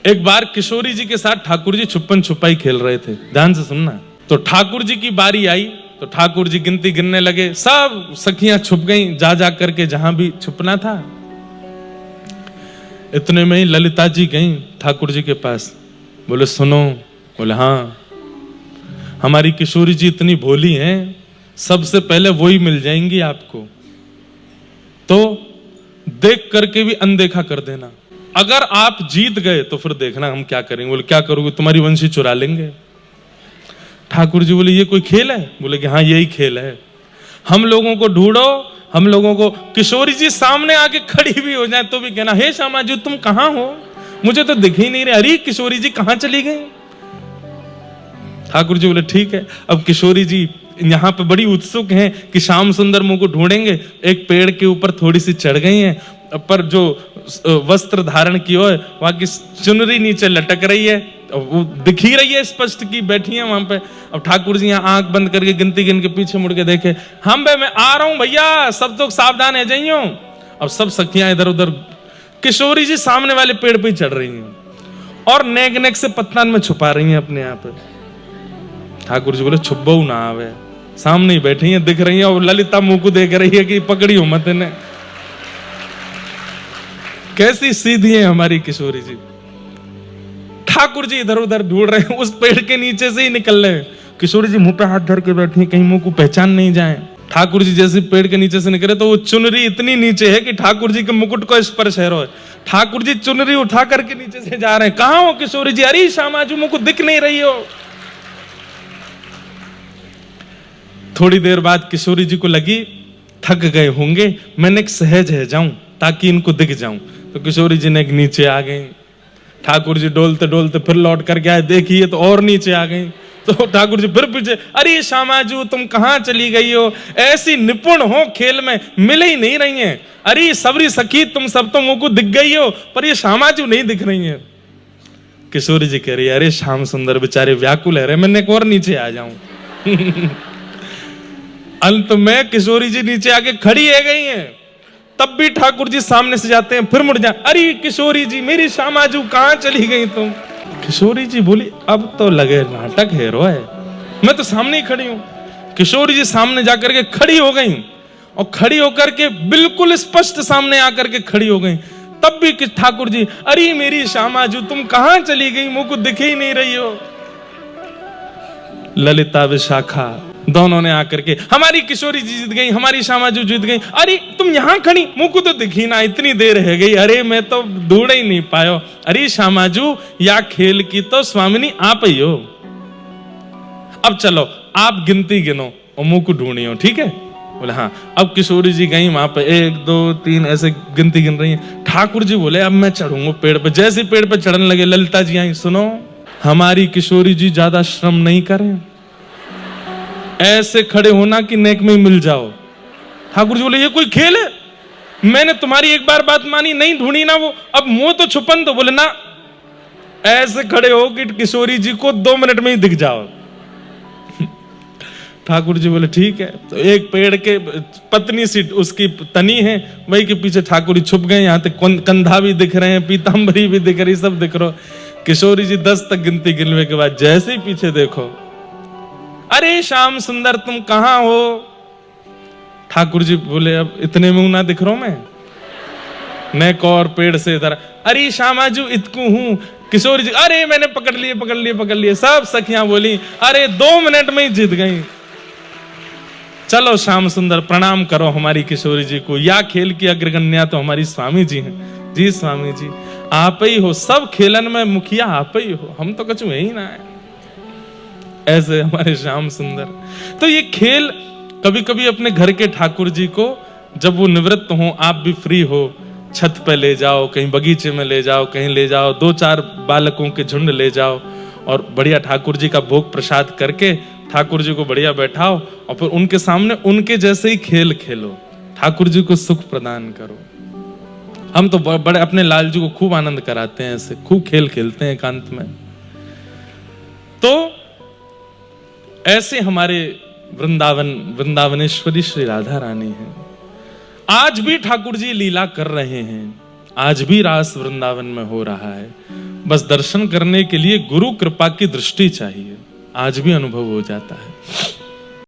एक बार किशोरी जी के साथ ठाकुर जी छुपन छुपाई खेल रहे थे, ध्यान से सुनना। तो ठाकुर जी की बारी आई तो ठाकुर जी गिनती गिनने लगे, सब सखियां छुप गईं जा जा करके जहां भी छुपना था। इतने में ही ललिता जी गईं ठाकुर जी के पास, बोले सुनो। बोले हाँ, हमारी किशोरी जी इतनी भोली हैं, सबसे पहले वो ही मिल जाएंगी आपको, तो देख करके भी अनदेखा कर देना। अगर आप जीत गए तो फिर देखना हम क्या करेंगे। बोले क्या करोगे? तुम्हारी वंशी चुरा लेंगे। ठाकुर जी बोले ये कोई खेल है? बोले कि हाँ यही खेल है। हम लोगों को ढूंढो, हम लोगों को। किशोरी जी सामने आके खड़ी भी हो जाए तो भी कहना हे श्यामा जी तुम कहां हो, मुझे तो दिख ही नहीं रहे। अरे किशोरी जी कहां चली गई? ठाकुर जी बोले ठीक है। अब किशोरी जी यहाँ पे बड़ी उत्सुक हैं कि श्याम सुंदर मुंह को ढूंढेंगे। एक पेड़ के ऊपर थोड़ी सी चढ़ गई हैं, पर जो वस्त्र धारण की हो वहां की चुनरी नीचे लटक रही है, वो दिख ही रही है स्पष्ट की बैठी है वहां पे। अब ठाकुर जी यहाँ आंख बंद करके गिनती गिन के पीछे मुड़ के देखे, हम बे मैं आ रहा हूं भैया, सब तो सावधान है जाइयो। अब सब सखियां इधर उधर, किशोरी जी सामने वाले पेड़ पे चढ़ रही हैं और नेक नेक से पत्तन में छुपा रही हैं अपने आप। ठाकुर जी बोले छुपबो ना आवे, सामने ही बैठी हैं दिख रही हैं। और ललिता मुंह को देख रही है कि पकड़ी हो मत ने। कैसी सीधी है हमारी किशोरी जी। ठाकुर जी इधर उधर ढूंढ रहे हैं, उस पेड़ के नीचे से ही निकल रहे हैं। किशोरी जी मुंह पे हाथ धर के बैठी हैं, कहीं मुंह को पहचान नहीं जाए। ठाकुर जी जैसे पेड़ के नीचे से निकले तो वो चुनरी इतनी नीचे है कि ठाकुर जी के मुकुट को स्पर्श है। ठाकुर जी चुनरी उठा करके नीचे से जा रहे हैं। कहां हो किशोरी जी? अरे श्यामा जी मुझको दिख नहीं रही हो। थोड़ी देर बाद किशोरी जी को लगी थक गए होंगे, मैंने एक सहज है जाऊं ताकि इनको दिख जाऊं। तो किशोरी जी ने एक नीचे आ गई। ठाकुर जी डोलते डोलते फिर लौट करके आए, देखिए तो और नीचे आ गई। तो ठाकुर जी फिर पीछे, अरे श्यामाजू तुम कहां चली गई हो? ऐसी निपुण हो खेल में, मिल ही नहीं रही हैं। अरे सबरी सखी तुम सब तो मुंह को दिख गई हो, पर ये श्यामाजू नहीं दिख रही है। किशोरी जी कह रही है अरे श्याम सुंदर बेचारे व्याकुल है रे, मैंने एक और नीचे आ जाऊं। अंत में किशोरी जी नीचे आके खड़ी है गई हैं। तब भी ठाकुर जी सामने से जाते हैं, फिर मुड़ जाए, अरे किशोरी जी मेरी श्यामाजू कहां चली गई तुम? किशोरी जी बोली अब तो लगे नाटक है रोए, मैं तो सामने ही खड़ी हूं। किशोरी जी सामने जाकर के खड़ी हो गई और खड़ी होकर के बिल्कुल स्पष्ट सामने आकर के खड़ी हो गई। तब भी ठाकुर जी अरे मेरी श्यामाजू तुम कहां चली गई, मुंह को दिख ही नहीं रही हो। ललिता विशाखा दोनों ने आकर के, हमारी किशोरी जी जीत गई, हमारी श्यामाजू जीत गई। अरे तुम यहां खड़ी, मुंह को तो दिखी ना, इतनी देर रह गई। अरे मैं तो ढूंढ ही नहीं पायो। अरे श्यामाजू या खेल की तो स्वामिनी आप ही हो। अब चलो आप गिनती गिनो और मुंह को ढूंढियो, ठीक है? बोले हाँ। अब किशोरी जी गई वहां पे 1 2 3 ऐसे गिनती गिन रही है। ठाकुर जी बोले अब मैं चढ़ूंगा पेड़ पे। जैसे पेड़ पे चढ़ने लगे ललिता जी आई, सुनो हमारी किशोरी जी ज्यादा श्रम नहीं करें, ऐसे खड़े होना कि नेक में मिल जाओ। ठाकुर जी बोले ये कोई खेल है? मैंने तुम्हारी एक बार बात मानी, नहीं ढूंढी ना वो, अब मुंह तो छुपन। तो बोले ना ऐसे खड़े हो कि किशोरी जी को 2 मिनट में ही दिख जाओ। ठाकुर जी बोले ठीक है। तो एक पेड़ के पतनी सी उसकी तनी है, वही के पीछे ठाकुर जी छुप गए। यहाँ तक कंधा भी दिख रहे हैं, पीताम्बरी भी दिख रही, सब दिख रहा। किशोरी जी 10 तक गिनती गिनने के बाद जैसे ही पीछे देखो, अरे श्याम सुंदर तुम कहां हो? ठाकुर जी बोले अब इतने में ना दिख रहा हूं मैं, नेक और पेड़ से इधर। अरे श्यामाजू इतकू हूं। किशोरी जी अरे मैंने पकड़ लिए। सब सखियां बोली अरे 2 मिनट में ही जीत गई। चलो श्याम सुंदर प्रणाम करो हमारी किशोरी जी को, या खेल की अग्रगण्या तो हमारी स्वामी जी हैं। जी स्वामी जी आप ही हो, सब खेलन में मुखिया आप ही हो, हम तो कछु है ही ना है। ऐसे हमारे श्याम सुंदर। तो ये खेल कभी कभी अपने घर के ठाकुर जी को जब वो निवृत्त हो, आप भी फ्री हो, छत पे ले जाओ, कहीं बगीचे में ले जाओ, कहीं ले जाओ, 2-4 बालकों के झुंड ले जाओ और बढ़िया ठाकुर जी का भोग प्रसाद करके ठाकुर जी को बढ़िया बैठाओ और फिर उनके सामने उनके जैसे ही खेल खेलो, ठाकुर जी को सुख प्रदान करो। हम तो बड़े अपने लाल जी को खूब आनंद कराते हैं, ऐसे खूब खेल खेलते हैं एकांत में। तो ऐसे हमारे वृंदावनेश्वरी श्री राधा रानी हैं। आज भी ठाकुर जी लीला कर रहे हैं, आज भी रास वृंदावन में हो रहा है। बस दर्शन करने के लिए गुरु कृपा की दृष्टि चाहिए, आज भी अनुभव हो जाता है।